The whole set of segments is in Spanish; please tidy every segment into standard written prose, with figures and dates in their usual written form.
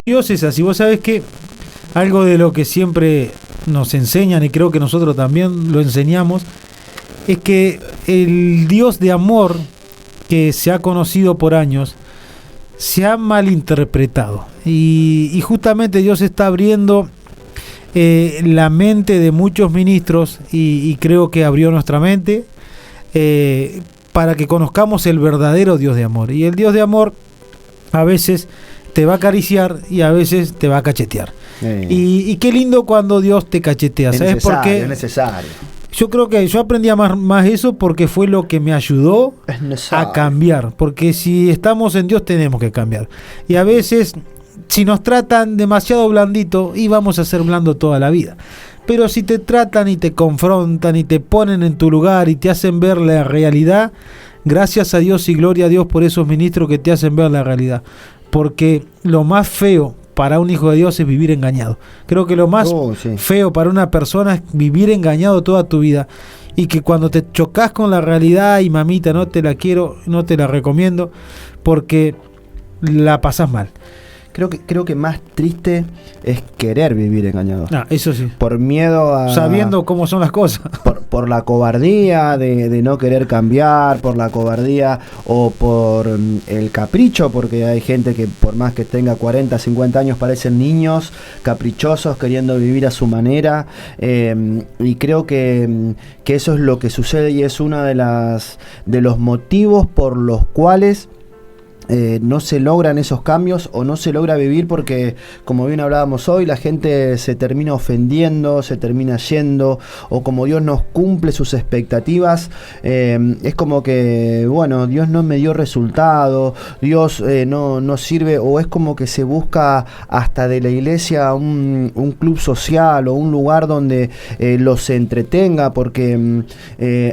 Dios es así. Vos sabés que algo de lo que siempre nos enseñan, y creo que nosotros también lo enseñamos, es que el Dios de amor que se ha conocido por años se ha malinterpretado. Y justamente Dios está abriendo la mente de muchos ministros, y creo que abrió nuestra mente para que conozcamos el verdadero Dios de amor. Y el Dios de amor a veces te va a acariciar y a veces te va a cachetear. Y qué lindo cuando Dios te cachetea. ¿Sabes por qué? Es necesario. Yo creo que yo aprendí a más eso porque fue lo que me ayudó a cambiar. Porque si estamos en Dios tenemos que cambiar. Y a veces, si nos tratan demasiado blandito, y vamos a ser blando toda la vida. Pero si te tratan y te confrontan y te ponen en tu lugar y te hacen ver la realidad, gracias a Dios y gloria a Dios por esos ministros que te hacen ver la realidad. Porque lo más feo para un hijo de Dios es vivir engañado. Creo que lo más feo para una persona es vivir engañado toda tu vida. Y que cuando te chocas con la realidad, y mamita, no te la quiero, no te la recomiendo, porque la pasás mal. Creo que más triste es querer vivir engañado. Eso sí. Por miedo a... Sabiendo cómo son las cosas. Por la cobardía de no querer cambiar, por la cobardía o por el capricho, porque hay gente que por más que tenga 40, 50 años parecen niños caprichosos queriendo vivir a su manera, y creo que eso es lo que sucede, y es uno de los motivos por los cuales no se logran esos cambios o no se logra vivir, porque como bien hablábamos hoy, la gente se termina ofendiendo, se termina yendo, o como Dios no cumple sus expectativas, es como que, bueno, Dios no me dio resultado, Dios no sirve, o es como que se busca hasta de la iglesia un club social o un lugar donde los entretenga, porque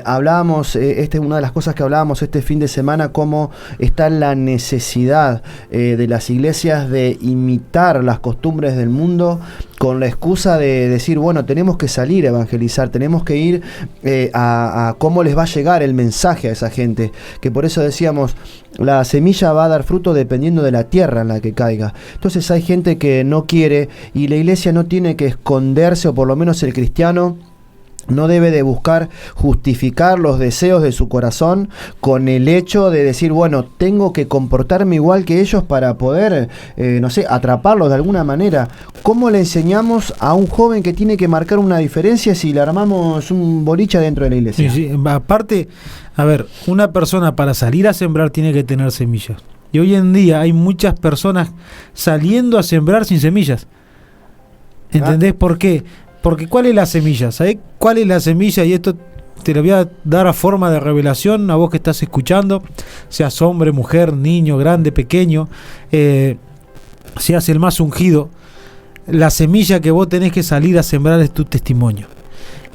hablábamos, esta es una de las cosas que hablábamos este fin de semana, cómo está la necesidad de las iglesias de imitar las costumbres del mundo con la excusa de decir, bueno, tenemos que salir a evangelizar, tenemos que ir a cómo les va a llegar el mensaje a esa gente, que por eso decíamos, la semilla va a dar fruto dependiendo de la tierra en la que caiga. Entonces hay gente que no quiere, y la iglesia no tiene que esconderse, o por lo menos el cristiano no debe de buscar justificar los deseos de su corazón con el hecho de decir, bueno, tengo que comportarme igual que ellos para poder, no sé, atraparlos de alguna manera. ¿Cómo le enseñamos a un joven que tiene que marcar una diferencia si le armamos un boliche dentro de la iglesia? Sí. Aparte, a ver, una persona para salir a sembrar tiene que tener semillas. Y hoy en día hay muchas personas saliendo a sembrar sin semillas. ¿Entendés por qué? Porque ¿cuál es la semilla? ¿Sabés cuál es la semilla? Y esto te lo voy a dar a forma de revelación a vos que estás escuchando, seas hombre, mujer, niño, grande, pequeño, seas el más ungido. La semilla que vos tenés que salir a sembrar es tu testimonio.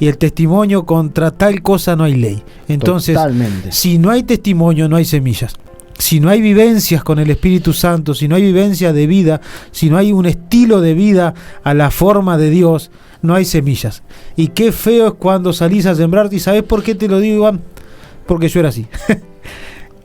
Y el testimonio, contra tal cosa no hay ley. Entonces, totalmente. Si no hay testimonio, no hay semillas. Si no hay vivencias con el Espíritu Santo, si no hay vivencia de vida, si no hay un estilo de vida a la forma de Dios, no hay semillas. Y qué feo es cuando salís a sembrar. ¿Y sabés por qué te lo digo, Iván? Porque yo era así.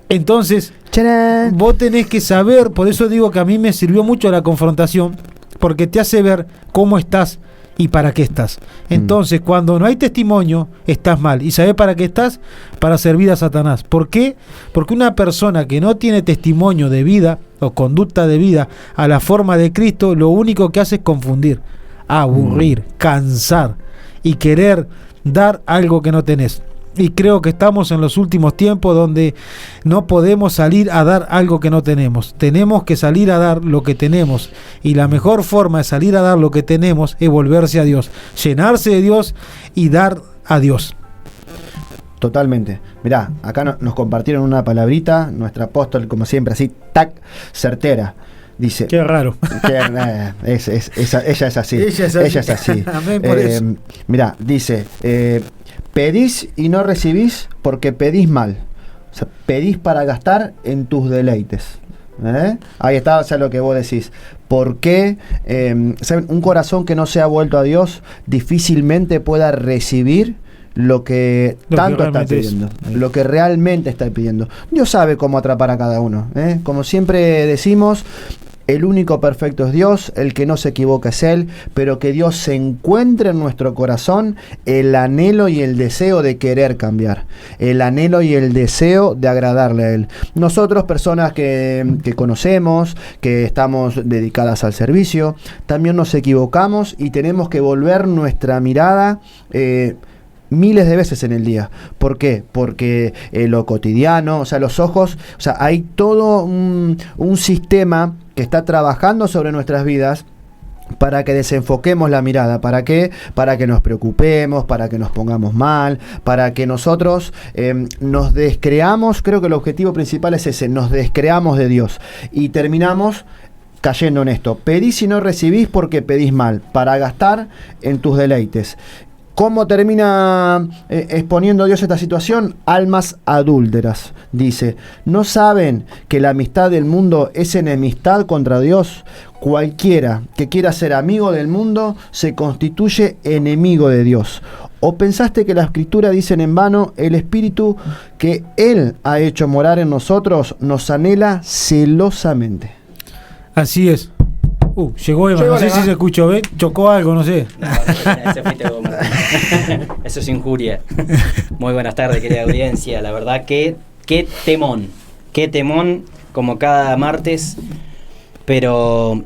Entonces, ¡charán!, vos tenés que saber, por eso digo que a mí me sirvió mucho la confrontación, porque te hace ver cómo estás y para qué estás. Entonces, cuando no hay testimonio, estás mal. ¿Y sabés para qué estás? Para servir a Satanás. ¿Por qué? Porque una persona que no tiene testimonio de vida o conducta de vida a la forma de Cristo, lo único que hace es confundir, aburrir, cansar y querer dar algo que no tenés. Y creo que estamos en los últimos tiempos donde no podemos salir a dar algo que no tenemos. Tenemos que salir a dar lo que tenemos. Y la mejor forma de salir a dar lo que tenemos es volverse a Dios, llenarse de Dios y dar a Dios. Totalmente. Mirá, acá nos compartieron una palabrita, nuestra apóstol, como siempre, así, tac, certera. Dice, qué raro. Ella es así. Ella es así. Amén por eso. Mirá, dice, pedís y no recibís porque pedís mal. O sea, pedís para gastar en tus deleites. Ahí está, o sea, lo que vos decís. ¿Por qué un corazón que no se ha vuelto a Dios difícilmente pueda recibir lo que tanto está pidiendo, lo que realmente está pidiendo? Dios sabe cómo atrapar a cada uno, Como siempre decimos, El único perfecto es Dios, el que no se equivoca es Él, pero que Dios se encuentre en nuestro corazón el anhelo y el deseo de querer cambiar, el anhelo y el deseo de agradarle a Él. Nosotros, personas que conocemos, que estamos dedicadas al servicio, también nos equivocamos y tenemos que volver nuestra mirada miles de veces en el día. ¿Por qué? Porque lo cotidiano, o sea, los ojos, o sea, hay todo un sistema que está trabajando sobre nuestras vidas para que desenfoquemos la mirada. ¿Para qué? Para que nos preocupemos, para que nos pongamos mal, para que nosotros nos descreamos. Creo que el objetivo principal es ese, nos descreamos de Dios y terminamos cayendo en esto. Pedís y no recibís porque pedís mal, para gastar en tus deleites. ¿Cómo termina exponiendo Dios esta situación? Almas adúlteras, dice. ¿No saben que la amistad del mundo es enemistad contra Dios? Cualquiera que quiera ser amigo del mundo se constituye enemigo de Dios. ¿O pensaste que la Escritura dice en vano, el Espíritu que Él ha hecho morar en nosotros nos anhela celosamente? Así es. Llegó Eva, no sé si se escuchó, ¿ves? Chocó algo, no sé. No, ese fuiste vos, eso es injuria. Muy buenas tardes, querida audiencia. La verdad que qué temón, como cada martes. Pero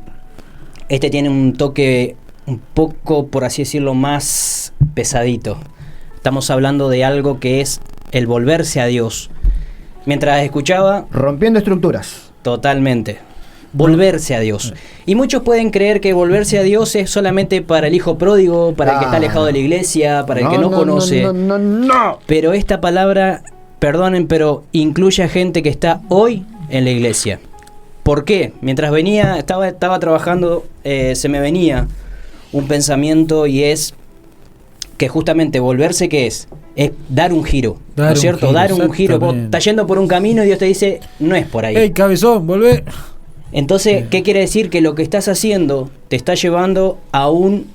este tiene un toque un poco, por así decirlo, más pesadito. Estamos hablando de algo que es el volverse a Dios. Mientras escuchaba... Rompiendo estructuras. Totalmente. Volverse a Dios. Y muchos pueden creer que volverse a Dios es solamente para el hijo pródigo, para el que está alejado de la iglesia, para el que no conoce. No. Pero esta palabra, perdonen, pero incluye a gente que está hoy en la iglesia. ¿Por qué? Mientras estaba trabajando, se me venía un pensamiento y es que justamente volverse, ¿qué es? Es dar un giro, ¿no es cierto? Dar un giro. Vos estás yendo por un camino y Dios te dice, no es por ahí. ¡Ey, cabezón, volvé! Entonces, ¿qué quiere decir? Que lo que estás haciendo te está llevando a un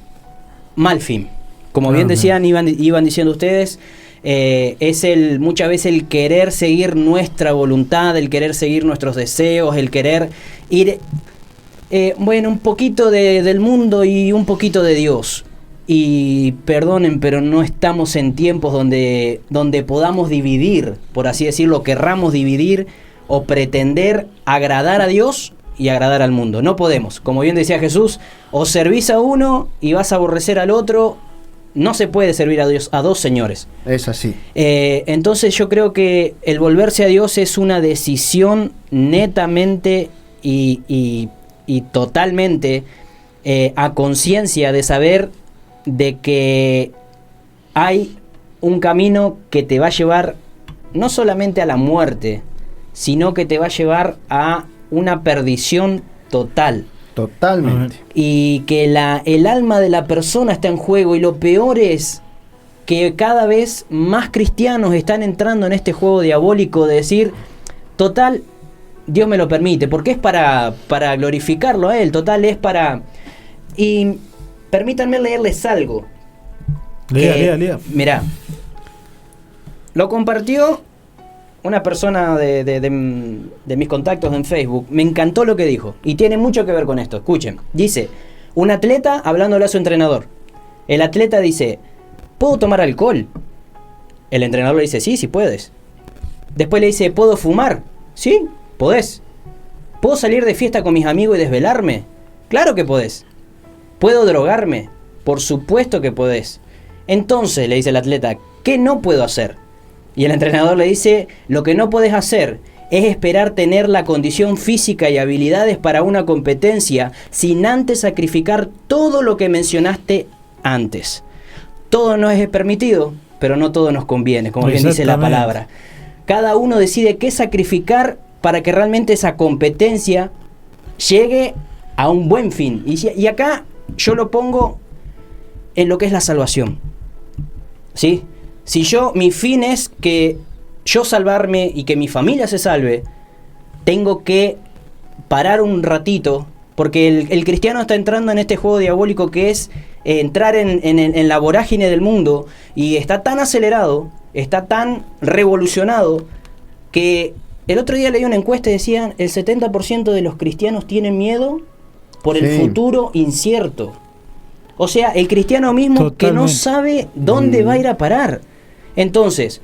mal fin. Como bien decían, iban diciendo ustedes, es muchas veces el querer seguir nuestra voluntad, el querer seguir nuestros deseos, el querer ir, un poquito del mundo y un poquito de Dios. Y perdonen, pero no estamos en tiempos donde podamos dividir, por así decirlo, querramos dividir o pretender agradar a Dios y agradar al mundo. No podemos. Como bien decía Jesús, o servís a uno y vas a aborrecer al otro. No se puede servir a Dios a dos señores. Es así. Entonces yo creo que el volverse a Dios es una decisión netamente y totalmente a conciencia de saber de que hay un camino que te va a llevar no solamente a la muerte, sino que te va a llevar a una perdición total. Totalmente. Y que el alma de la persona está en juego, y lo peor es que cada vez más cristianos están entrando en este juego diabólico de decir, total, Dios me lo permite, porque es para glorificarlo a Él, total, es para... Y permítanme leerles algo. Lea. Mirá, lo compartió una persona de mis contactos en Facebook. Me encantó lo que dijo y tiene mucho que ver con esto. Escuchen, dice, un atleta hablándole a su entrenador. El atleta dice, ¿puedo tomar alcohol? El entrenador le dice, sí puedes. Después le dice, ¿puedo fumar? Sí, podés. ¿Puedo salir de fiesta con mis amigos y desvelarme? Claro que podés. ¿Puedo drogarme? Por supuesto que podés. Entonces, le dice el atleta, ¿qué no puedo hacer? Y el entrenador le dice, lo que no podés hacer es esperar tener la condición física y habilidades para una competencia sin antes sacrificar todo lo que mencionaste antes. Todo nos es permitido, pero no todo nos conviene, como bien dice la palabra. Cada uno decide qué sacrificar para que realmente esa competencia llegue a un buen fin. Y acá yo lo pongo en lo que es la salvación. ¿Sí? Si mi fin es que yo salvarme y que mi familia se salve, tengo que parar un ratito, porque el cristiano está entrando en este juego diabólico que es entrar en la vorágine del mundo, y está tan acelerado, está tan revolucionado, que El otro día leí una encuesta y decían el 70% de los cristianos tienen miedo por el Sí. futuro incierto. O sea, el cristiano mismo que no Totalmente. sabe dónde va a ir a parar. Entonces,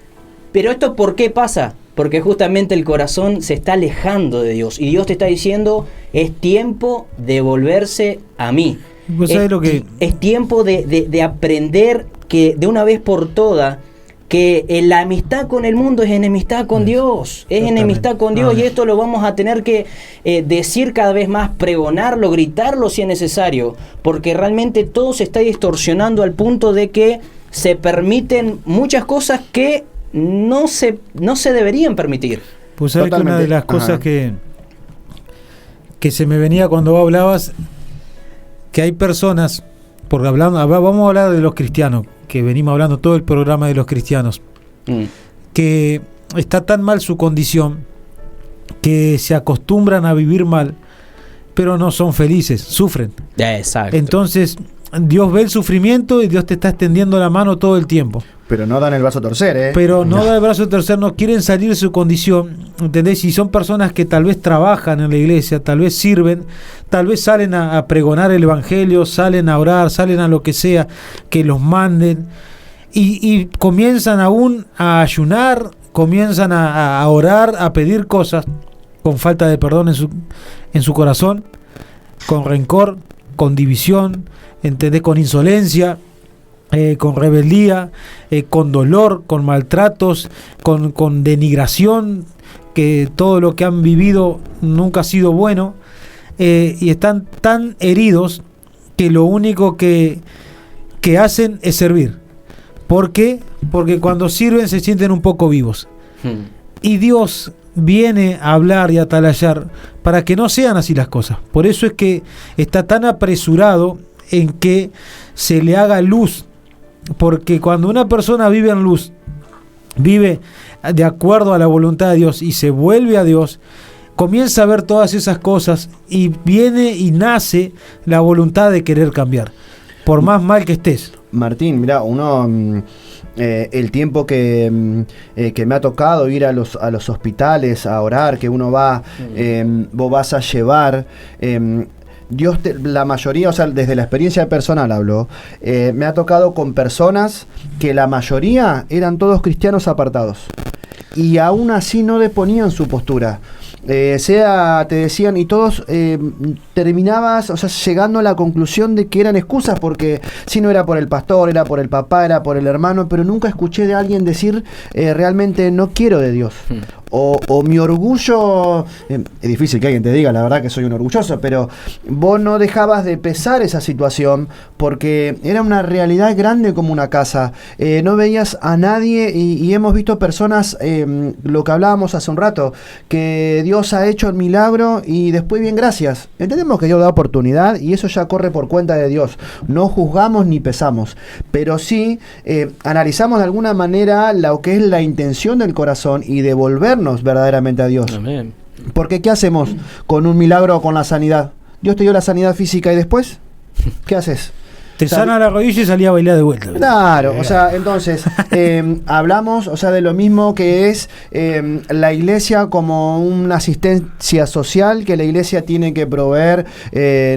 ¿pero esto por qué pasa? Porque justamente el corazón se está alejando de Dios. Y Dios te está diciendo, es tiempo de volverse a mí. ¿Vos sabés lo que...? Es tiempo de aprender que de una vez por todas, que la amistad con el mundo es enemistad con Dios. Es Totalmente. enemistad con Dios. Amén. Y esto lo vamos a tener que decir cada vez más, pregonarlo, gritarlo si es necesario. Porque realmente todo se está distorsionando al punto de que se permiten muchas cosas que no se deberían permitir. Pues sabés que una Totalmente. de las cosas Ajá. que se me venía cuando vos hablabas, que hay personas, porque vamos a hablar de los cristianos, que venimos hablando todo el programa de los cristianos, que está tan mal su condición, que se acostumbran a vivir mal, pero no son felices, sufren. Exacto. Entonces, Dios ve el sufrimiento y Dios te está extendiendo la mano todo el tiempo. Pero no dan el brazo a torcer, ¿eh? Pero no da el brazo a torcer, no quieren salir de su condición, ¿entendés? Si son personas que tal vez trabajan en la iglesia, tal vez sirven, tal vez salen a pregonar el evangelio, salen a orar, salen a lo que sea, que los manden, y comienzan aún a ayunar, comienzan a orar, a pedir cosas, con falta de perdón en su corazón, con rencor, con división, ¿entendés? Con insolencia, con rebeldía, con dolor, con maltratos, con denigración, que todo lo que han vivido nunca ha sido bueno, y están tan heridos que lo único que hacen es servir. ¿Por qué? Porque cuando sirven se sienten un poco vivos. Y Dios viene a hablar y a atalayar para que no sean así las cosas. Por eso es que está tan apresurado en que se le haga luz, porque cuando una persona vive en luz, vive de acuerdo a la voluntad de Dios y se vuelve a Dios, comienza a ver todas esas cosas y viene y nace la voluntad de querer cambiar, por más mal que estés. Martín, mirá, el tiempo que me ha tocado ir a los hospitales a orar, que uno va, vos vas a llevar, Dios, la mayoría, o sea, desde la experiencia personal hablo, me ha tocado con personas que la mayoría eran todos cristianos apartados y aún así no deponían su postura. Te decían, y todos terminabas, o sea, llegando a la conclusión de que eran excusas, porque si no era por el pastor, era por el papá, era por el hermano, pero nunca escuché de alguien decir realmente no quiero de Dios. O mi orgullo, es difícil que alguien te diga la verdad que soy un orgulloso, pero vos no dejabas de pesar esa situación porque era una realidad grande como una casa. No veías a nadie y hemos visto personas, lo que hablábamos hace un rato, que Dios ha hecho el milagro y después bien gracias. Entendemos que Dios da oportunidad y eso ya corre por cuenta de Dios. No juzgamos ni pesamos, pero sí analizamos de alguna manera lo que es la intención del corazón y devolvernos verdaderamente a Dios. Amén. Porque ¿qué hacemos con un milagro o con la sanidad? Dios te dio la sanidad física y después, ¿qué haces? Te sana la rodilla y salía a bailar de vuelta. Claro, o sea, entonces hablamos, o sea, de lo mismo que es la iglesia como una asistencia social que la iglesia tiene que proveer,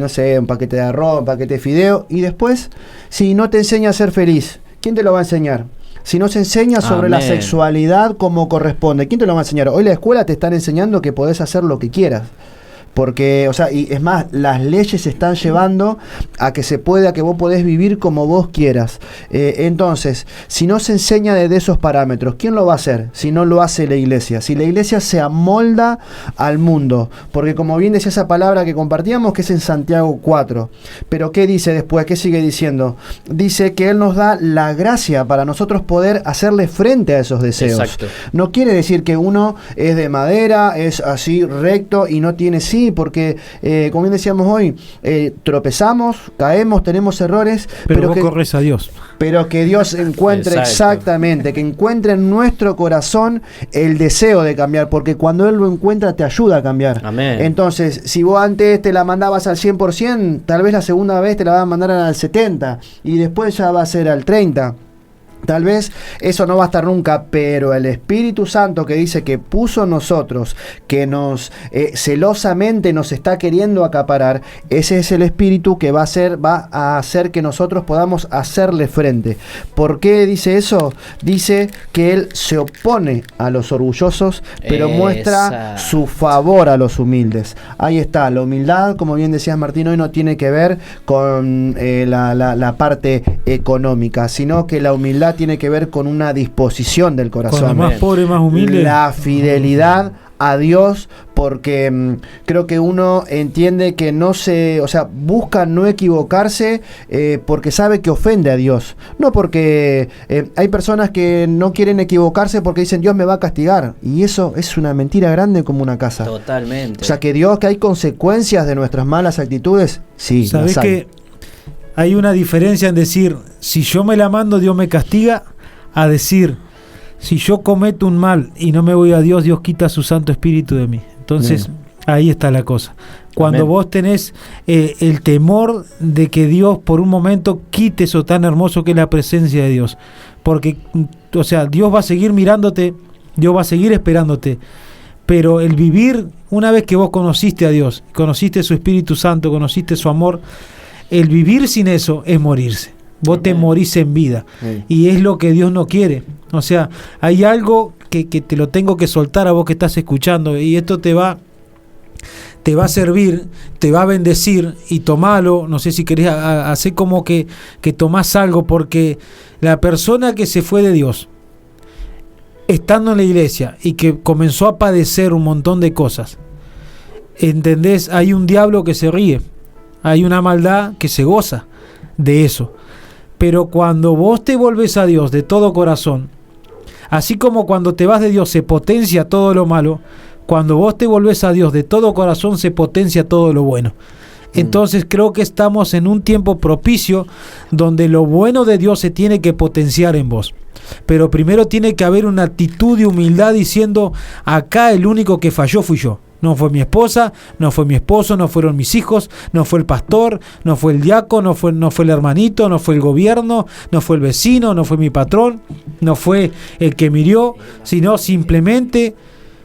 no sé, un paquete de arroz, un paquete de fideo, y después, si no te enseña a ser feliz, ¿quién te lo va a enseñar? Si no se enseña sobre la sexualidad como corresponde, ¿quién te lo va a enseñar? Hoy la escuela te están enseñando que podés hacer lo que quieras. Porque, o sea, y es más, las leyes se están llevando a que se pueda, que vos podés vivir como vos quieras. Entonces, si no se enseña desde esos parámetros, ¿quién lo va a hacer? Si no lo hace la iglesia. Si la iglesia se amolda al mundo. Porque como bien decía esa palabra que compartíamos, que es en Santiago 4. Pero ¿qué dice después? ¿Qué sigue diciendo? Dice que Él nos da la gracia para nosotros poder hacerle frente a esos deseos. Exacto. No quiere decir que uno es de madera, es así recto y no tiene sí, porque como bien decíamos hoy, tropezamos, caemos, tenemos errores, pero vos que corres a Dios. Pero que Dios encuentre Exacto. exactamente, que encuentre en nuestro corazón el deseo de cambiar, porque cuando Él lo encuentra te ayuda a cambiar. Amén. Entonces, si vos antes te la mandabas al 100%, tal vez la segunda vez te la vas a mandar al 70% y después ya va a ser al 30%. Tal vez eso no va a estar nunca, pero el Espíritu Santo que dice que puso en nosotros, que nos celosamente nos está queriendo acaparar, ese es el Espíritu que va a hacer que nosotros podamos hacerle frente. ¿Por qué dice eso? Dice que Él se opone a los orgullosos, pero muestra su favor a los humildes. Ahí está, la humildad, como bien decías Martín, hoy no tiene que ver con la parte económica, sino que la humildad tiene que ver con una disposición del corazón. Cuando más pobre, más humilde. La fidelidad a Dios, porque creo que uno entiende que busca no equivocarse porque sabe que ofende a Dios. No porque hay personas que no quieren equivocarse porque dicen Dios me va a castigar. Y eso es una mentira grande como una casa. Totalmente. O sea, que hay consecuencias de nuestras malas actitudes. Sí, ¿sabés las hay. que hay una diferencia en decir, si yo me la mando, Dios me castiga, a decir, si yo cometo un mal y no me voy a Dios, Dios quita su Santo Espíritu de mí? Entonces, ahí está la cosa. Cuando vos tenés el temor de que Dios por un momento quite eso tan hermoso que es la presencia de Dios. Porque, o sea, Dios va a seguir mirándote, Dios va a seguir esperándote. Pero el vivir, una vez que vos conociste a Dios, conociste su Espíritu Santo, conociste su amor, el vivir sin eso es morirse. Vos te morís en vida. Y es lo que Dios no quiere. O sea, hay algo que te lo tengo que soltar a vos que estás escuchando, y esto te va a servir, te va a bendecir, y tomalo. No sé si querés hacer como que tomás algo, porque la persona que se fue de Dios, estando en la iglesia, y que comenzó a padecer un montón de cosas, ¿entendés? Hay un diablo que se ríe, hay una maldad que se goza de eso. Pero cuando vos te volvés a Dios de todo corazón, así como cuando te vas de Dios se potencia todo lo malo, cuando vos te volvés a Dios de todo corazón se potencia todo lo bueno. Entonces creo que estamos en un tiempo propicio donde lo bueno de Dios se tiene que potenciar en vos. Pero primero tiene que haber una actitud de humildad diciendo, acá el único que falló fui yo. No fue mi esposa, no fue mi esposo, no fueron mis hijos, no fue el pastor, no fue el diácono, no fue el hermanito, no fue el gobierno, no fue el vecino, no fue mi patrón, no fue el que me hirió, sino simplemente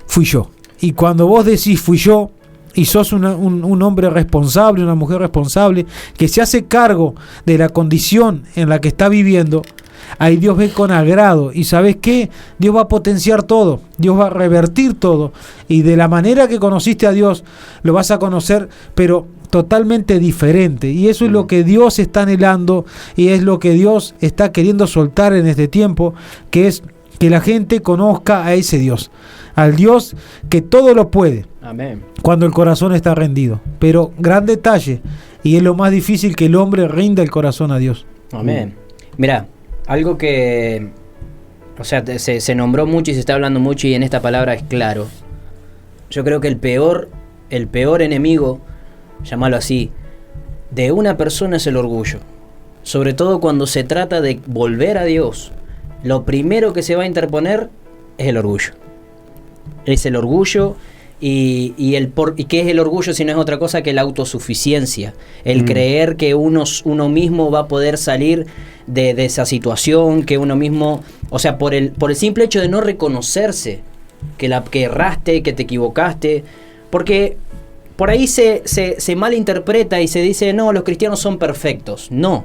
fui yo. Y cuando vos decís fui yo, y sos un hombre responsable, una mujer responsable, que se hace cargo de la condición en la que está viviendo, ahí Dios ve con agrado. Y ¿sabes qué? Dios va a potenciar todo, Dios va a revertir todo, y de la manera que conociste a Dios lo vas a conocer, pero totalmente diferente. Y eso es lo que Dios está anhelando, y es lo que Dios está queriendo soltar en este tiempo, que es que la gente conozca a ese Dios, al Dios que todo lo puede. Amén. Cuando el corazón está rendido. Pero gran detalle, y es lo más difícil, que el hombre rinda el corazón a Dios. Amén. Mirá, algo que, o sea, se nombró mucho y se está hablando mucho, y en esta palabra es claro. Yo creo que el peor enemigo, llamarlo así, de una persona es el orgullo. Sobre todo cuando se trata de volver a Dios. Lo primero que se va a interponer es el orgullo. Es el orgullo. ¿Y qué es el orgullo si no es otra cosa que la autosuficiencia? El creer que uno mismo va a poder salir de esa situación, que uno mismo, o sea, por el simple hecho de no reconocerse que erraste, que te equivocaste, porque por ahí se malinterpreta y se dice, no, los cristianos son perfectos. No.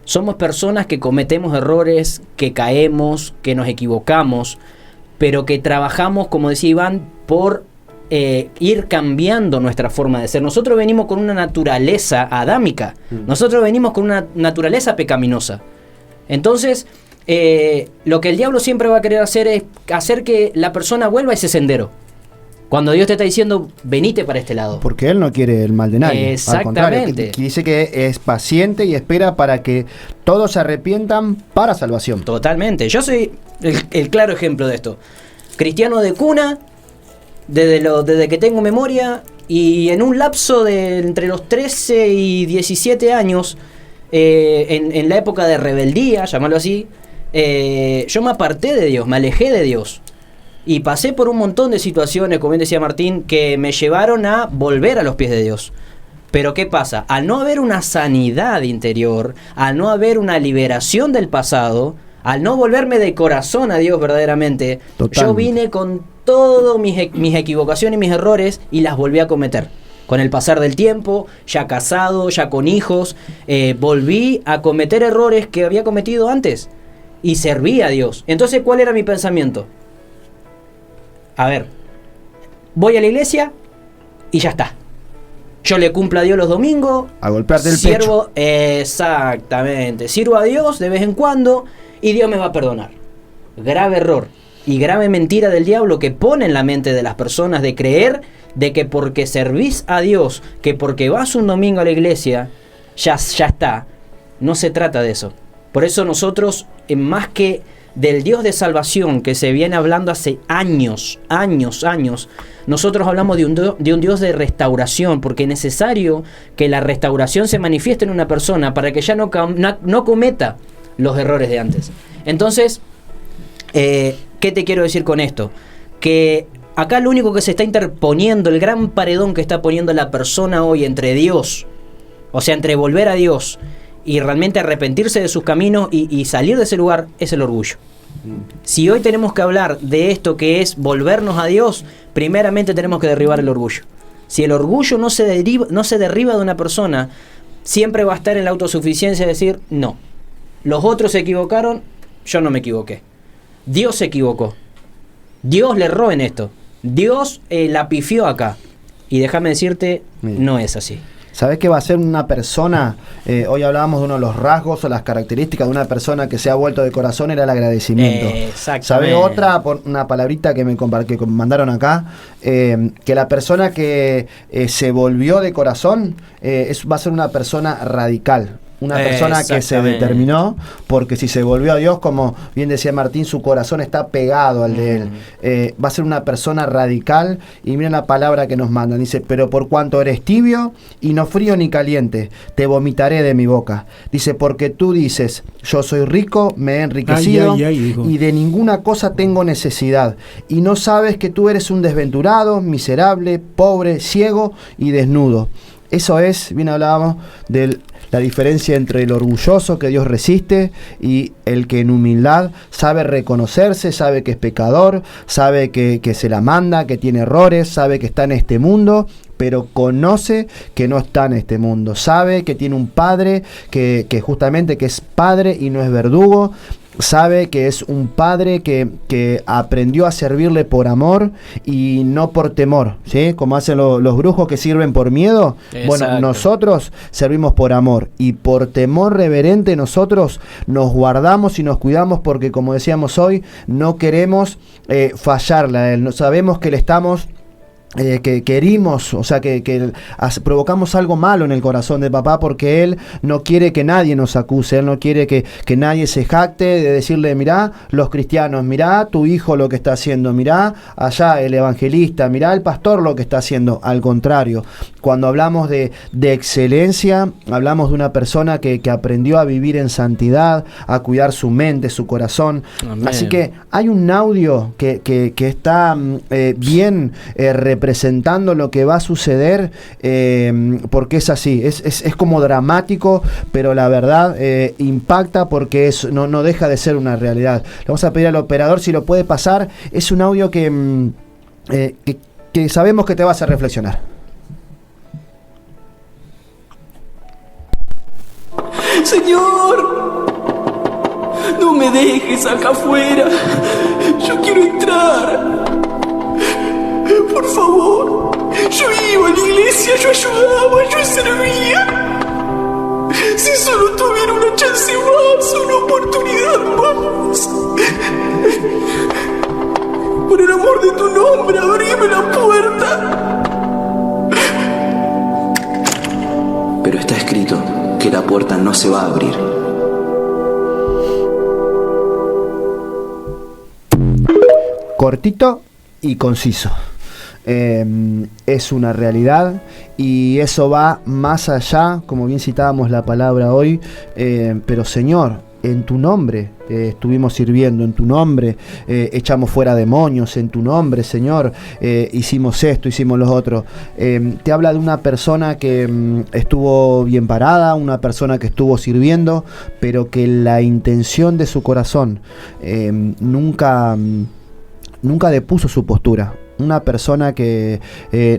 Somos personas que cometemos errores, que caemos, que nos equivocamos, pero que trabajamos, como decía Iván, por ir cambiando nuestra forma de ser. Nosotros venimos con una naturaleza adámica, nosotros venimos con una naturaleza pecaminosa. Entonces, lo que el diablo siempre va a querer hacer es hacer que la persona vuelva a ese sendero. Cuando Dios te está diciendo, venite para este lado. Porque Él no quiere el mal de nadie. Exactamente. Al contrario, que dice que es paciente y espera para que todos se arrepientan para salvación. Totalmente. Yo soy el claro ejemplo de esto. Cristiano de cuna, desde que tengo memoria, y en un lapso de entre los 13 y 17 años, en la época de rebeldía, llamarlo así, yo me aparté de Dios, me alejé de Dios. Y pasé por un montón de situaciones, como bien decía Martín, que me llevaron a volver a los pies de Dios. Pero ¿qué pasa? Al no haber una sanidad interior, al no haber una liberación del pasado, al no volverme de corazón a Dios verdaderamente, Totalmente. yo vine con todas mis equivocaciones y mis errores y las volví a cometer. Con el pasar del tiempo, ya casado, ya con hijos, volví a cometer errores que había cometido antes y serví a Dios. Entonces, ¿cuál era mi pensamiento? A ver, voy a la iglesia y ya está. Yo le cumplo a Dios los domingos. A golpearte el pecho. Exactamente. Sirvo a Dios de vez en cuando y Dios me va a perdonar. Grave error y grave mentira del diablo que pone en la mente de las personas de creer de que porque servís a Dios, que porque vas un domingo a la iglesia, ya está. No se trata de eso. Por eso nosotros, más que del Dios de salvación que se viene hablando hace años, nosotros hablamos de un Dios de restauración, porque es necesario que la restauración se manifieste en una persona para que ya no cometa los errores de antes. Entonces, ¿qué te quiero decir con esto? Que acá lo único que se está interponiendo, el gran paredón que está poniendo la persona hoy entre Dios, o sea, entre volver a Dios y realmente arrepentirse de sus caminos y salir de ese lugar, es el orgullo. Si hoy tenemos que hablar de esto que es volvernos a Dios, primeramente tenemos que derribar el orgullo. Si el orgullo no se derriba de una persona, siempre va a estar en la autosuficiencia de decir, no, los otros se equivocaron, yo no me equivoqué. Dios se equivocó. Dios le erró en esto. Dios la pifió acá. Y déjame decirte, no es así. ¿Sabés qué va a ser una persona? Hoy hablábamos de uno de los rasgos o las características de una persona que se ha vuelto de corazón, era el agradecimiento. Exactamente. ¿Sabés otra? Por una palabrita que me mandaron acá, que la persona que se volvió de corazón va a ser una persona radical. Una persona que se determinó, porque si se volvió a Dios, como bien decía Martín, su corazón está pegado al de él. Va a ser una persona radical. Y miren la palabra que nos mandan. Dice, pero por cuanto eres tibio y no frío ni caliente, te vomitaré de mi boca. Dice, porque tú dices, yo soy rico, me he enriquecido y de ninguna cosa tengo necesidad. Y no sabes que tú eres un desventurado, miserable, pobre, ciego y desnudo. Eso es, bien hablábamos del la diferencia entre el orgulloso que Dios resiste y el que en humildad sabe reconocerse, sabe que es pecador, sabe que se la manda, que tiene errores, sabe que está en este mundo, pero conoce que no está en este mundo, sabe que tiene un padre que justamente que es padre y no es verdugo, sabe que es un padre que aprendió a servirle por amor y no por temor, ¿sí? Como hacen los brujos que sirven por miedo. Exacto. Bueno, nosotros servimos por amor y por temor reverente nosotros nos guardamos y nos cuidamos porque, como decíamos hoy, no queremos fallarle a Él. Sabemos que le estamos... que herimos, o sea, que provocamos algo malo en el corazón de papá porque él no quiere que nadie nos acuse, él no quiere que nadie se jacte de decirle, mirá los cristianos, mirá tu hijo lo que está haciendo, mirá allá el evangelista, mirá el pastor lo que está haciendo. Al contrario, cuando hablamos de excelencia, hablamos de una persona que aprendió a vivir en santidad, a cuidar su mente, su corazón. Amén. Así que hay un audio que está bien representando lo que va a suceder, porque es así, es como dramático, pero la verdad impacta porque no deja de ser una realidad. Le vamos a pedir al operador si lo puede pasar. Es un audio que sabemos que te va a hacer reflexionar. Señor, no me dejes acá afuera, yo quiero entrar. Por favor, yo iba a la iglesia, yo ayudaba, yo servía. Si solo tuviera una chance más, una oportunidad más. Por el amor de tu nombre, abrime la puerta. Pero está escrito que la puerta no se va a abrir. Cortito y conciso. Es una realidad y eso va más allá, como bien citábamos la palabra hoy, pero Señor, en tu nombre estuvimos sirviendo, en tu nombre echamos fuera demonios, en tu nombre, Señor, hicimos esto, hicimos lo otro. Te habla de una persona que estuvo bien parada, una persona que estuvo sirviendo, pero que la intención de su corazón nunca depuso su postura. Una persona que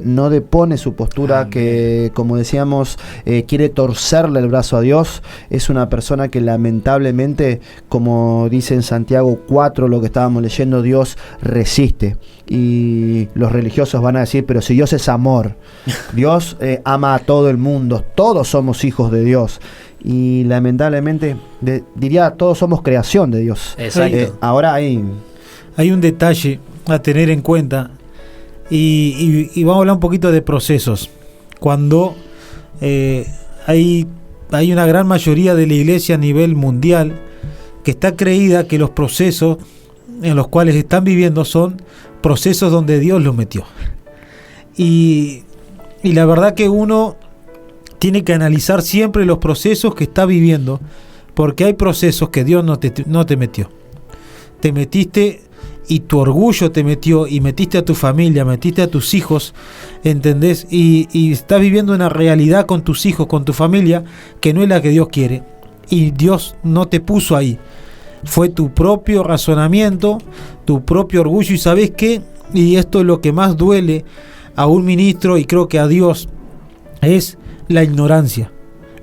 no depone su postura, que, como decíamos, quiere torcerle el brazo a Dios, es una persona que lamentablemente, como dice en Santiago 4, lo que estábamos leyendo, Dios resiste. Y los religiosos van a decir, pero si Dios es amor, Dios ama a todo el mundo, todos somos hijos de Dios. Y lamentablemente, diría, todos somos creación de Dios. Exacto. Ahora hay un detalle a tener en cuenta. Y vamos a hablar un poquito de procesos. Cuando hay una gran mayoría de la iglesia a nivel mundial que está creída que los procesos en los cuales están viviendo son procesos donde Dios los metió. Y la verdad que uno tiene que analizar siempre los procesos que está viviendo, porque hay procesos que Dios no te metió. Te metiste y tu orgullo te metió, y metiste a tu familia, metiste a tus hijos, ¿entendés? Y estás viviendo una realidad con tus hijos, con tu familia, que no es la que Dios quiere. Y Dios no te puso ahí. Fue tu propio razonamiento, tu propio orgullo. ¿Y sabés qué? Y esto es lo que más duele a un ministro, y creo que a Dios, es la ignorancia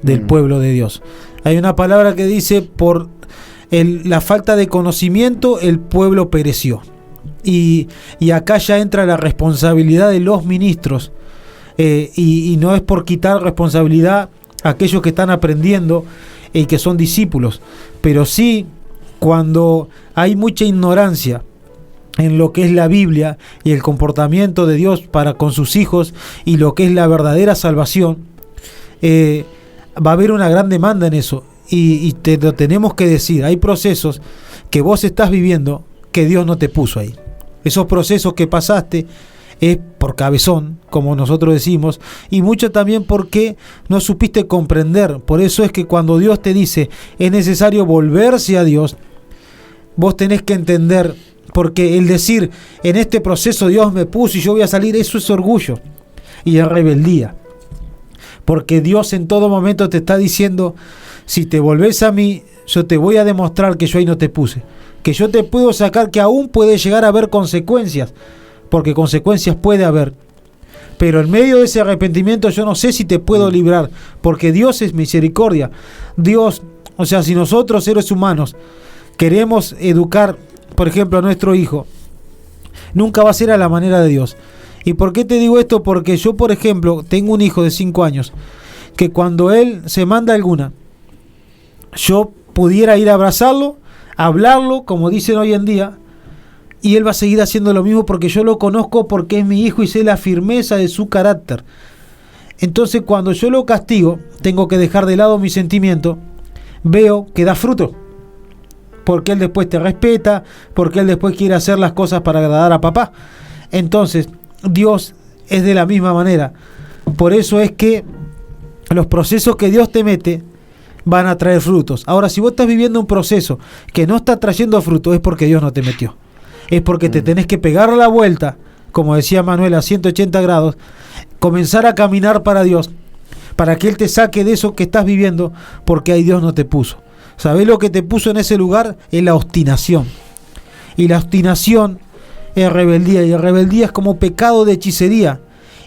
del pueblo de Dios. Hay una palabra que dice, por la falta de conocimiento el pueblo pereció. Y acá ya entra la responsabilidad de los ministros, y no es por quitar responsabilidad a aquellos que están aprendiendo y que son discípulos, pero sí cuando hay mucha ignorancia en lo que es la Biblia y el comportamiento de Dios para con sus hijos y lo que es la verdadera salvación, va a haber una gran demanda en eso. Y te lo tenemos que decir. Hay procesos que vos estás viviendo que Dios no te puso ahí. Esos procesos que pasaste es por cabezón, como nosotros decimos, y mucho también porque no supiste comprender. Por eso es que cuando Dios te dice es necesario volverse a Dios, vos tenés que entender, porque el decir en este proceso Dios me puso y yo voy a salir, eso es orgullo y es rebeldía. Porque Dios en todo momento te está diciendo, si te volvés a mí, yo te voy a demostrar que yo ahí no te puse, que yo te puedo sacar, que aún puede llegar a haber consecuencias, porque consecuencias puede haber, pero en medio de ese arrepentimiento yo no sé si te puedo librar, porque Dios es misericordia. Dios, o sea, si nosotros seres humanos queremos educar, por ejemplo, a nuestro hijo, nunca va a ser a la manera de Dios. ¿Y por qué te digo esto? Porque yo, por ejemplo, tengo un hijo de 5 años, que cuando él se manda alguna, yo pudiera ir a abrazarlo, hablarlo, como dicen hoy en día, y él va a seguir haciendo lo mismo porque yo lo conozco, porque es mi hijo y sé la firmeza de su carácter. Entonces, cuando yo lo castigo, tengo que dejar de lado mi sentimiento, veo que da fruto, porque él después te respeta, porque él después quiere hacer las cosas para agradar a papá. Entonces, Dios es de la misma manera. Por eso es que los procesos que Dios te mete van a traer frutos. Ahora, si vos estás viviendo un proceso que no está trayendo frutos, es porque Dios no te metió. Es porque te tenés que pegar la vuelta, como decía Manuel, a 180 grados, comenzar a caminar para Dios, para que Él te saque de eso que estás viviendo, porque ahí Dios no te puso. ¿Sabés lo que te puso en ese lugar? Es la obstinación. Y la obstinación es rebeldía, y la rebeldía es como pecado de hechicería.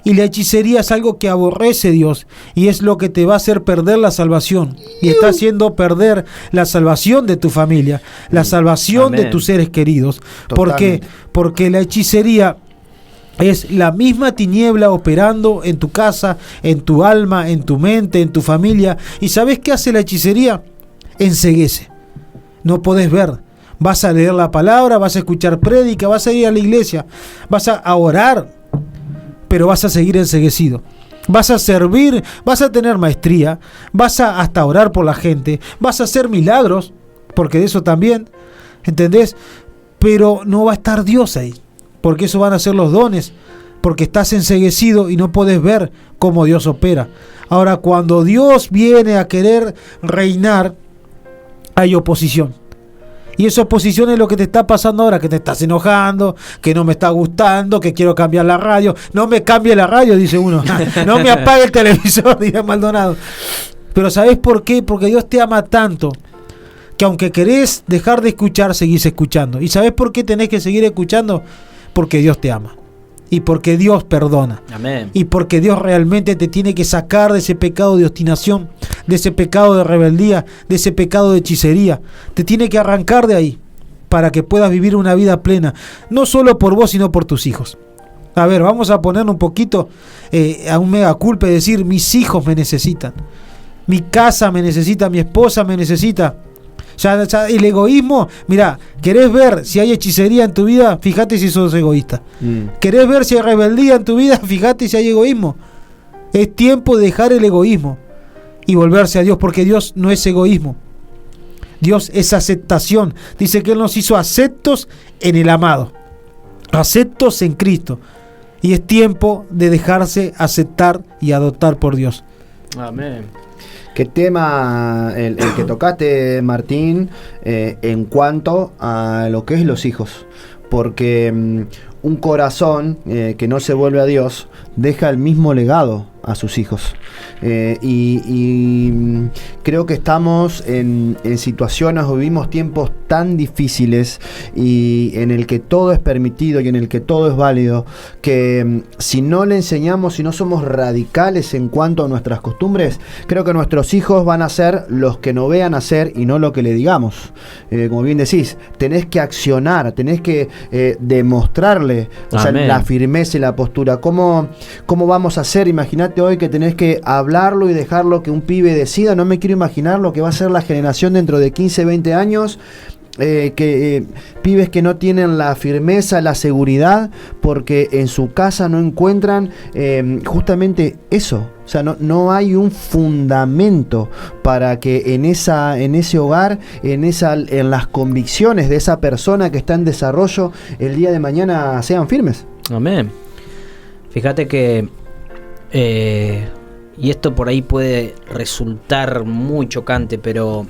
Y la hechicería es algo que aborrece Dios, y es lo que te va a hacer perder la salvación, y está haciendo perder la salvación de tu familia, la salvación de tus seres queridos. ¿Por qué? Porque la hechicería es la misma tiniebla operando en tu casa, en tu alma, en tu mente, en tu familia. ¿Y sabés qué hace la hechicería? Enceguece. No podés ver. Vas a leer la palabra, vas a escuchar prédica, vas a ir a la iglesia, vas a orar, pero vas a seguir enceguecido. Vas a servir, vas a tener maestría, vas a hasta orar por la gente, vas a hacer milagros, porque de eso también, ¿entendés? Pero no va a estar Dios ahí, porque eso van a ser los dones, porque estás enceguecido y no podés ver cómo Dios opera. Ahora, cuando Dios viene a querer reinar, hay oposición. Y esa oposición es lo que te está pasando ahora, que te estás enojando, que no me está gustando, que quiero cambiar la radio. No me cambie la radio, dice uno. No me apague el televisor, dice Maldonado. Pero ¿sabés por qué? Porque Dios te ama tanto que aunque querés dejar de escuchar, seguís escuchando. ¿Y sabés por qué tenés que seguir escuchando? Porque Dios te ama. Y porque Dios perdona. Amén. Y porque Dios realmente te tiene que sacar de ese pecado de obstinación, de ese pecado de rebeldía, de ese pecado de hechicería. Te tiene que arrancar de ahí para que puedas vivir una vida plena. No solo por vos, sino por tus hijos. A ver, vamos a poner un poquito a un mega culpa y decir, mis hijos me necesitan. Mi casa me necesita, mi esposa me necesita. Ya el egoísmo, mira, ¿querés ver si hay hechicería en tu vida? Fíjate si sos egoísta. ¿Querés ver si hay rebeldía en tu vida? Fíjate si hay egoísmo. Es tiempo de dejar el egoísmo y volverse a Dios, porque Dios no es egoísmo. Dios es aceptación. Dice que Él nos hizo aceptos en el amado, aceptos en Cristo. Y es tiempo de dejarse aceptar y adoptar por Dios. Amén. ¿Qué tema el que tocaste, Martín, en cuanto a lo que es los hijos? Porque un corazón que no se vuelve a Dios deja el mismo legado a sus hijos. Y creo que estamos en situaciones o vivimos tiempos tan difíciles y en el que todo es permitido y en el que todo es válido, que si no le enseñamos, si no somos radicales en cuanto a nuestras costumbres, creo que nuestros hijos van a ser los que nos vean hacer y no lo que le digamos. Como bien decís, tenés que accionar, tenés que demostrarle, o sea, la firmeza y la postura. ¿Cómo vamos a hacer? Imagínate hoy que tenés que hablarlo y dejarlo que un pibe decida. No me quiero imaginar lo que va a ser la generación dentro de 15, 20 años. Pibes que no tienen la firmeza, la seguridad, porque en su casa no encuentran justamente eso. O sea, no hay un fundamento para que en ese hogar, en las convicciones de esa persona que está en desarrollo, el día de mañana sean firmes. Amén. Fíjate que y esto por ahí puede resultar muy chocante, pero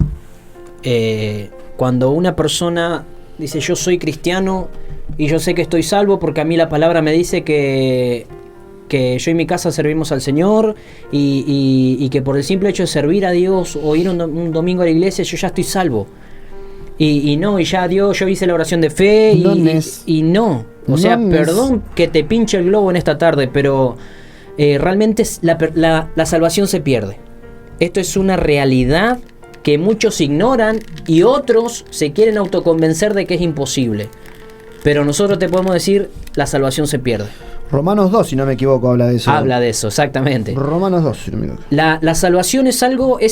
cuando una persona dice yo soy cristiano y yo sé que estoy salvo porque a mí la palabra me dice que yo y mi casa servimos al Señor y que por el simple hecho de servir a Dios o ir un domingo a la iglesia yo ya estoy salvo. Y ya Dios, yo hice la oración de fe y no. O sea, perdón que te pinche el globo en esta tarde, pero realmente la salvación se pierde. Esto es una realidad que muchos ignoran y otros se quieren autoconvencer de que es imposible. Pero nosotros te podemos decir, la salvación se pierde. Romanos 2, si no me equivoco, habla de eso. Habla de eso, exactamente. Romanos 2, si no me equivoco. La salvación es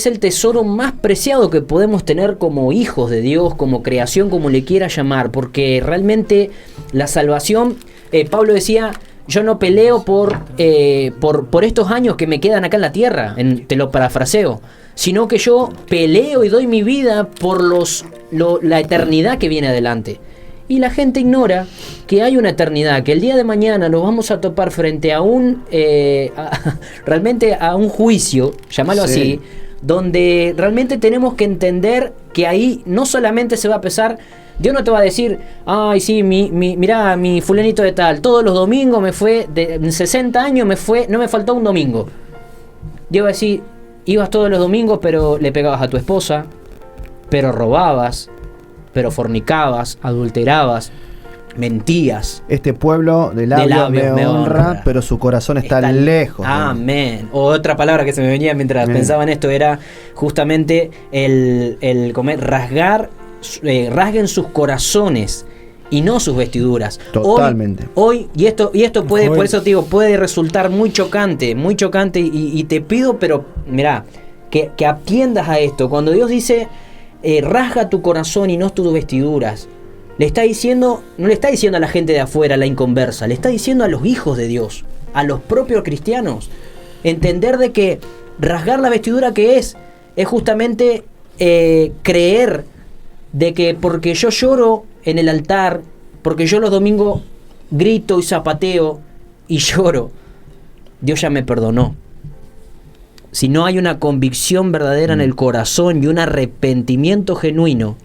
el tesoro más preciado que podemos tener como hijos de Dios, como creación, como le quiera llamar, porque realmente la salvación, Pablo decía, yo no peleo por estos años que me quedan acá en la tierra, te lo parafraseo, sino que yo peleo y doy mi vida por la eternidad que viene adelante. Y la gente ignora que hay una eternidad, que el día de mañana nos vamos a topar frente a realmente a un juicio, llámalo así, donde realmente tenemos que entender que ahí no solamente se va a pesar, Dios no te va a decir, ay sí, mirá, mi fulanito de tal, todos los domingos me fue, en 60 años no me faltó un domingo. Dios va a decir, ibas todos los domingos pero le pegabas a tu esposa, pero robabas, pero fornicabas, adulterabas, mentías. Este pueblo de labios me honra, pero su corazón está lejos. Amén. Otra palabra que se me venía mientras pensaba en esto era justamente el comer, rasguen sus corazones y no sus vestiduras. Totalmente. Hoy y esto puede, por eso te digo, puede resultar muy chocante y te pido, pero mirá, que atiendas a esto. Cuando Dios dice rasga tu corazón y no tus vestiduras, no le está diciendo a la gente de afuera, la inconversa, le está diciendo a los hijos de Dios, a los propios cristianos, entender de que rasgar la vestidura que es justamente creer de que porque yo lloro en el altar, porque yo los domingos grito y zapateo y lloro, Dios ya me perdonó. si no hay una convicción verdadera en el corazón y un arrepentimiento genuino,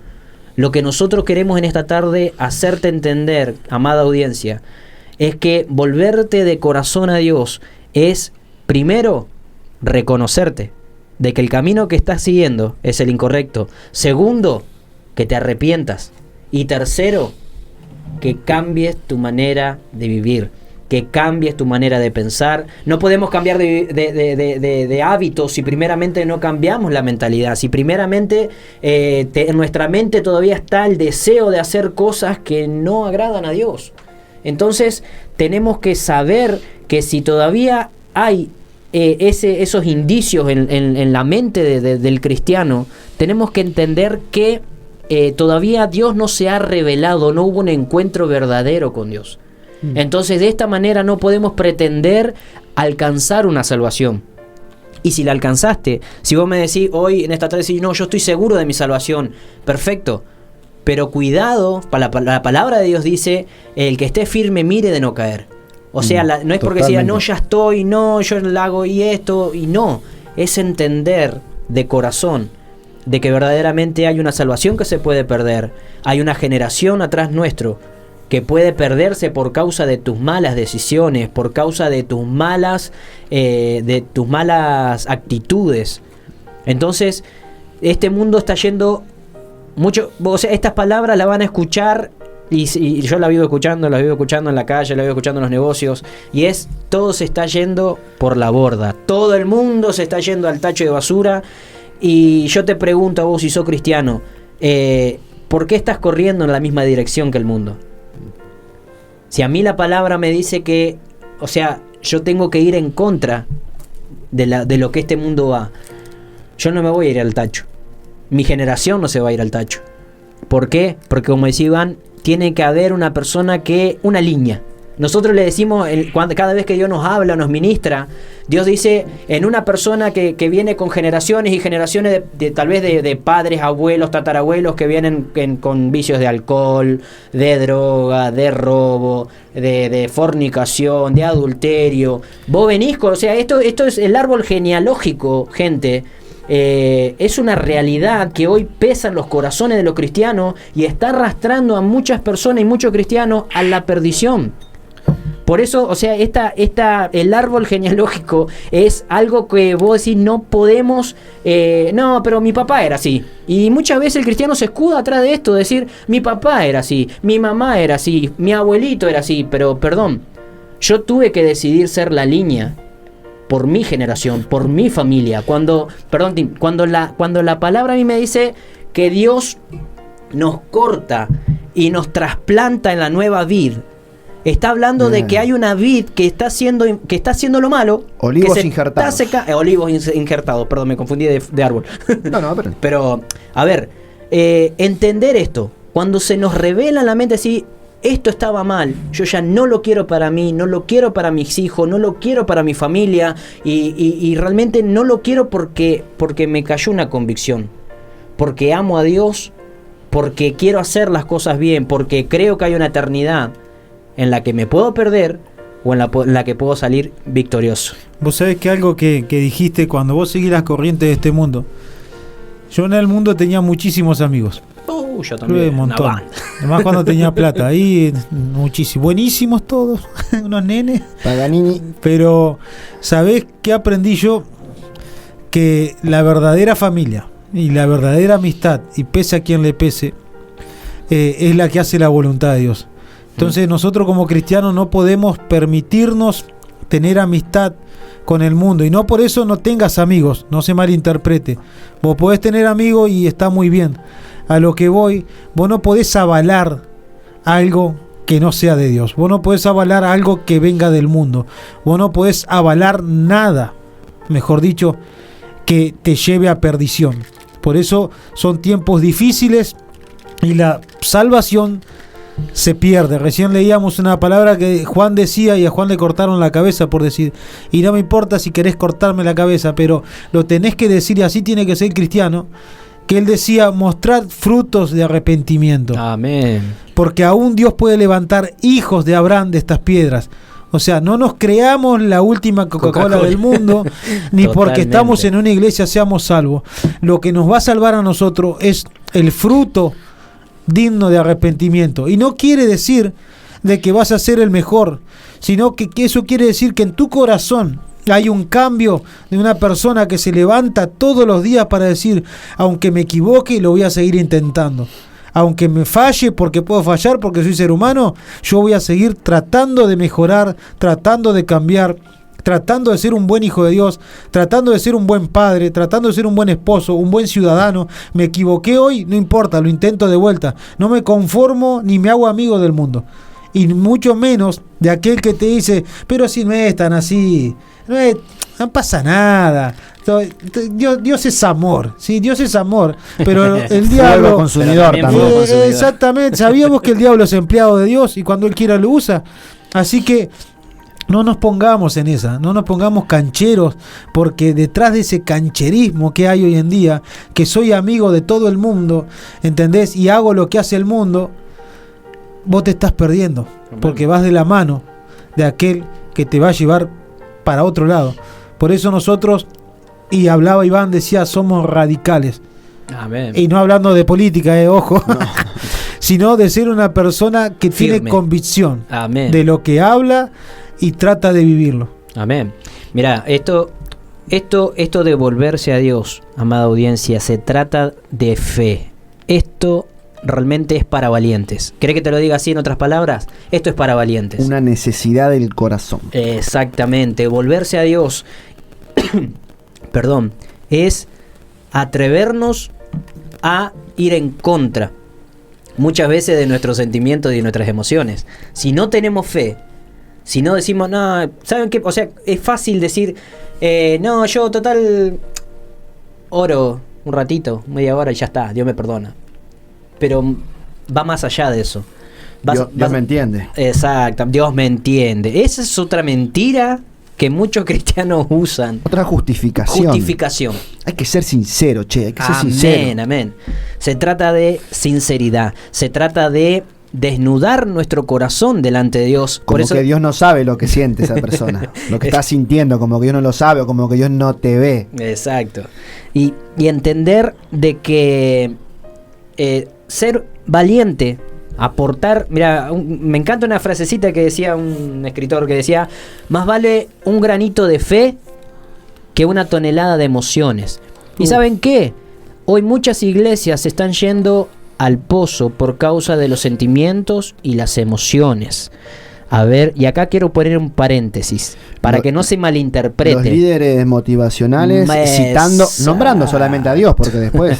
lo que nosotros queremos en esta tarde hacerte entender, amada audiencia, es que volverte de corazón a Dios es, primero, reconocerte de que el camino que estás siguiendo es el incorrecto. Segundo, que te arrepientas. Y tercero, que cambies tu manera de vivir, que cambies tu manera de pensar. No podemos cambiar de hábitos si primeramente no cambiamos la mentalidad, si primeramente en nuestra mente todavía está el deseo de hacer cosas que no agradan a Dios. Entonces tenemos que saber que si todavía hay esos indicios en la mente del cristiano, tenemos que entender que todavía Dios no se ha revelado, no hubo un encuentro verdadero con Dios. Entonces de esta manera no podemos pretender alcanzar una salvación. Y si la alcanzaste, si vos me decís hoy en esta tarde, no, yo estoy seguro de mi salvación, perfecto, pero cuidado, la palabra de Dios dice, el que esté firme mire de no caer. O sea, no es porque diga, no, ya estoy, no, yo lo hago y esto, y no, es entender de corazón de que verdaderamente hay una salvación que se puede perder, hay una generación atrás nuestro que puede perderse por causa de tus malas decisiones, por causa de tus malas actitudes. Entonces, este mundo está yendo mucho, o sea, estas palabras las van a escuchar y yo las vivo escuchando en la calle, las vivo escuchando en los negocios, y todo se está yendo por la borda, todo el mundo se está yendo al tacho de basura. Y yo te pregunto a vos, si sos cristiano, ¿por qué estás corriendo en la misma dirección que el mundo? Si a mí la palabra me dice que, o sea, yo tengo que ir en contra de lo que este mundo va, yo no me voy a ir al tacho. Mi generación no se va a ir al tacho. ¿Por qué? Porque, como decía Iván, tiene que haber una persona una línea. Nosotros le decimos, cada vez que Dios nos habla, nos ministra, Dios dice en una persona que viene con generaciones y generaciones tal vez de padres, abuelos, tatarabuelos que vienen con vicios de alcohol, de droga, de robo, de fornicación, de adulterio. Vos venís o sea, esto es el árbol genealógico, gente. Es una realidad que hoy pesa en los corazones de los cristianos y está arrastrando a muchas personas y muchos cristianos a la perdición. Por eso, o sea, el árbol genealógico es algo que vos decís, no podemos, no, pero mi papá era así. Y muchas veces el cristiano se escuda atrás de esto, decir, mi papá era así, mi mamá era así, mi abuelito era así, pero perdón, yo tuve que decidir ser la línea por mi generación, por mi familia. Cuando la palabra a mí me dice que Dios nos corta y nos trasplanta en la nueva vid, está hablando de que hay una vid que está haciendo lo malo. Olivos injertados. Olivos injertados, perdón, me confundí de árbol. No, pero, a ver, entender esto. Cuando se nos revela en la mente así, esto estaba mal, yo ya no lo quiero para mí, no lo quiero para mis hijos, no lo quiero para mi familia, y realmente no lo quiero porque me cayó una convicción, porque amo a Dios, porque quiero hacer las cosas bien, porque creo que hay una eternidad en la que me puedo perder o en la que puedo salir victorioso. Vos sabés que algo que dijiste cuando vos seguís las corrientes de este mundo, yo en el mundo tenía muchísimos amigos. Yo también, un montón. Además cuando tenía plata, ahí muchísimos, buenísimos todos, unos nenes. Paganini. Pero ¿sabés qué aprendí yo? Que la verdadera familia y la verdadera amistad, y pese a quien le pese, es la que hace la voluntad de Dios. Entonces nosotros como cristianos no podemos permitirnos tener amistad con el mundo, y no por eso no tengas amigos, no se malinterprete. Vos podés tener amigos y está muy bien. A lo que voy, vos no podés avalar algo que no sea de Dios. Vos no podés avalar algo que venga del mundo. Vos no podés avalar nada, mejor dicho, que te lleve a perdición. Por eso son tiempos difíciles y la salvación se pierde. Recién leíamos una palabra que Juan decía, y a Juan le cortaron la cabeza por decir, y no me importa si querés cortarme la cabeza, pero lo tenés que decir, y así tiene que ser el cristiano, que él decía, mostrad frutos de arrepentimiento. Amén. Porque aún Dios puede levantar hijos de Abraham de estas piedras. O sea, no nos creamos la última Coca-Cola Coca-Cola del mundo, ni porque Totalmente. estamos en una iglesia seamos salvos. Lo que nos va a salvar a nosotros es el fruto digno de arrepentimiento. Y no quiere decir de que vas a ser el mejor, sino que eso quiere decir que en tu corazón hay un cambio de una persona que se levanta todos los días para decir, aunque me equivoque, lo voy a seguir intentando. Aunque me falle, porque puedo fallar, porque soy ser humano, yo voy a seguir tratando de mejorar, tratando de cambiar, tratando de ser un buen hijo de Dios, tratando de ser un buen padre, tratando de ser un buen esposo, un buen ciudadano. Me equivoqué hoy, no importa, lo intento de vuelta. No me conformo ni me hago amigo del mundo. Y mucho menos de aquel que te dice, pero si no es tan así, no pasa nada. Dios es amor, sí, Dios es amor, pero el Fuego diablo consumidor Pero también. fuego consumidor. Exactamente, sabíamos que el diablo es empleado de Dios y cuando él quiera lo usa. Así que no nos pongamos en esa, no nos pongamos cancheros, porque detrás de ese cancherismo que hay hoy en día, que soy amigo de todo el mundo, ¿entendés? Y hago lo que hace el mundo, vos te estás perdiendo, porque vas de la mano de aquel que te va a llevar para otro lado. Por eso nosotros, y hablaba Iván, decía, somos radicales. Amén. Y no hablando de política, ojo, sino de ser una persona que tiene Firme. convicción Amén. de lo que habla y trata de vivirlo. Amén. Mira, esto de volverse a Dios, amada audiencia, se trata de fe. Esto realmente es para valientes. ¿Querés que te lo diga así en otras palabras? Esto es para valientes. Una necesidad del corazón. Exactamente. Volverse a Dios, perdón, es atrevernos a ir en contra muchas veces de nuestros sentimientos y de nuestras emociones. Si no tenemos fe, si no decimos, no, ¿saben qué? O sea, es fácil decir, no, yo total oro un ratito, media hora y ya está, Dios me perdona. Pero va más allá de eso. Dios me entiende. Exacto, Dios me entiende. Esa es otra mentira que muchos cristianos usan. Otra justificación. Justificación. Hay que ser sincero, che, hay que ser Amén, sincero. amén. Se trata de sinceridad, se trata de desnudar nuestro corazón delante de Dios. Como Por eso, que Dios no sabe lo que siente esa persona, lo que está sintiendo, como que Dios no lo sabe o como que Dios no te ve. exacto. Y entender de que ser valiente, aportar, mira, me encanta una frasecita que decía un escritor que decía, más vale un granito de fe que una tonelada de emociones. ¿Y saben qué? Hoy muchas iglesias se están yendo al pozo por causa de los sentimientos y las emociones. A ver, y acá quiero poner un paréntesis para que no se malinterprete. Los líderes motivacionales citando, nombrando solamente a Dios, porque después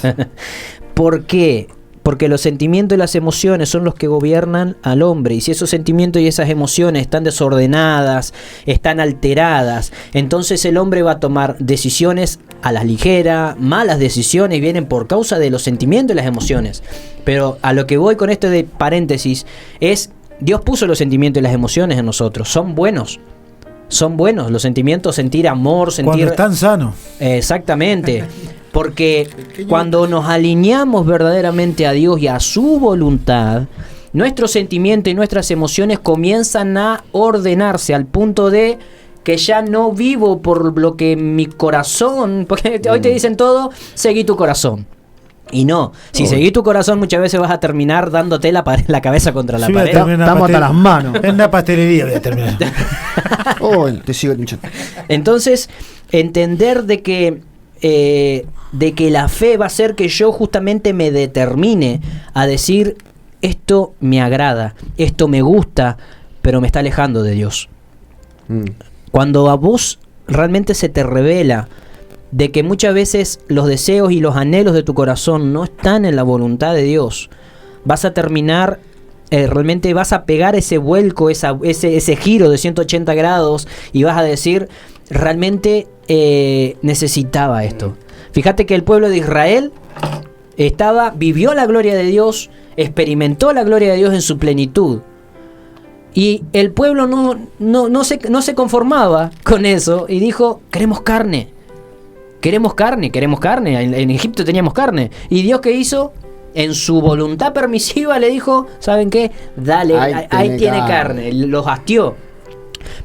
¿Por qué? Porque los sentimientos y las emociones son los que gobiernan al hombre. Y si esos sentimientos y esas emociones están desordenadas, están alteradas, entonces el hombre va a tomar decisiones a la ligera, malas decisiones, vienen por causa de los sentimientos y las emociones. Pero a lo que voy con esto de paréntesis es, Dios puso los sentimientos y las emociones en nosotros. Son buenos. Son buenos los sentimientos, sentir amor, sentir... Cuando están sanos. Exactamente. Porque cuando nos alineamos verdaderamente a Dios y a su voluntad, nuestros sentimientos y nuestras emociones comienzan a ordenarse al punto de que ya no vivo por lo que mi corazón, porque hoy te dicen todo, seguí tu corazón. Y no, si seguís tu corazón muchas veces vas a terminar dándote la cabeza contra la Sí, voy a pared. terminar en una estamos hasta las manos. En una pastelería voy a terminar. Oh, te sigo hinchando. Entonces, entender de que la fe va a hacer que yo justamente me determine a decir, esto me agrada, esto me gusta, pero me está alejando de Dios. Cuando a vos realmente se te revela de que muchas veces los deseos y los anhelos de tu corazón no están en la voluntad de Dios, vas a terminar, realmente vas a pegar ese vuelco, ese giro de 180 grados y vas a decir, realmente necesitaba esto. Fíjate que el pueblo de Israel vivió la gloria de Dios, experimentó la gloria de Dios en su plenitud. Y el pueblo no se conformaba con eso y dijo, queremos carne. En Egipto teníamos carne. ¿Y Dios qué hizo? En su voluntad permisiva le dijo, ¿saben qué? Dale, ahí tiene carne. Los hastió.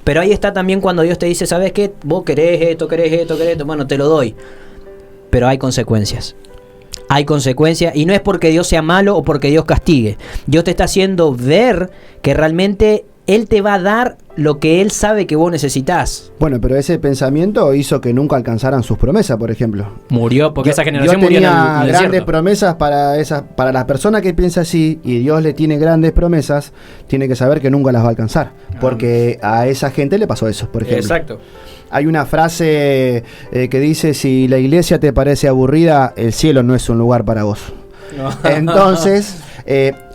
Pero ahí está también cuando Dios te dice, ¿sabes qué? Vos querés esto, bueno, te lo doy. Pero hay consecuencias. Hay consecuencias, y no es porque Dios sea malo o porque Dios castigue. Dios te está haciendo ver que realmente Él te va a dar lo que Él sabe que vos necesitas. Bueno, pero ese pensamiento hizo que nunca alcanzaran sus promesas, por ejemplo. Murió, porque esa generación Dios murió tenía en el grandes desierto. promesas para la persona que piensa así, y Dios le tiene grandes promesas, tiene que saber que nunca las va a alcanzar. Porque a esa gente le pasó eso, por ejemplo. Exacto. Hay una frase que dice, si la iglesia te parece aburrida, el cielo no es un lugar para vos. No. Entonces,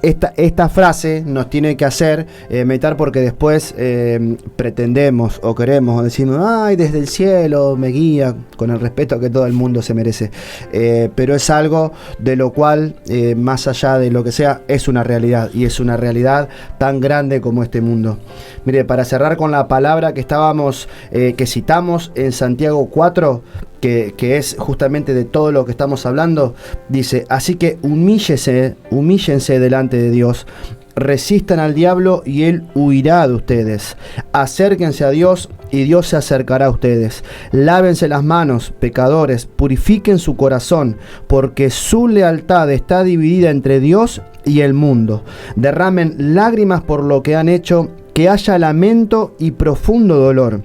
esta frase nos tiene que hacer meditar, porque después pretendemos o queremos o decimos, ay, desde el cielo me guía, con el respeto que todo el mundo se merece. Pero es algo de lo cual, más allá de lo que sea, es una realidad, y es una realidad tan grande como este mundo. Mire, para cerrar con la palabra que estábamos, que citamos en Santiago 4, que es justamente de todo lo que estamos hablando, dice, así que humíllense delante de Dios, resistan al diablo y él huirá de ustedes. Acérquense a Dios y Dios se acercará a ustedes. Lávense las manos, pecadores, purifiquen su corazón, porque su lealtad está dividida entre Dios y el mundo. Derramen lágrimas por lo que han hecho, que haya lamento y profundo dolor.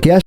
Que haya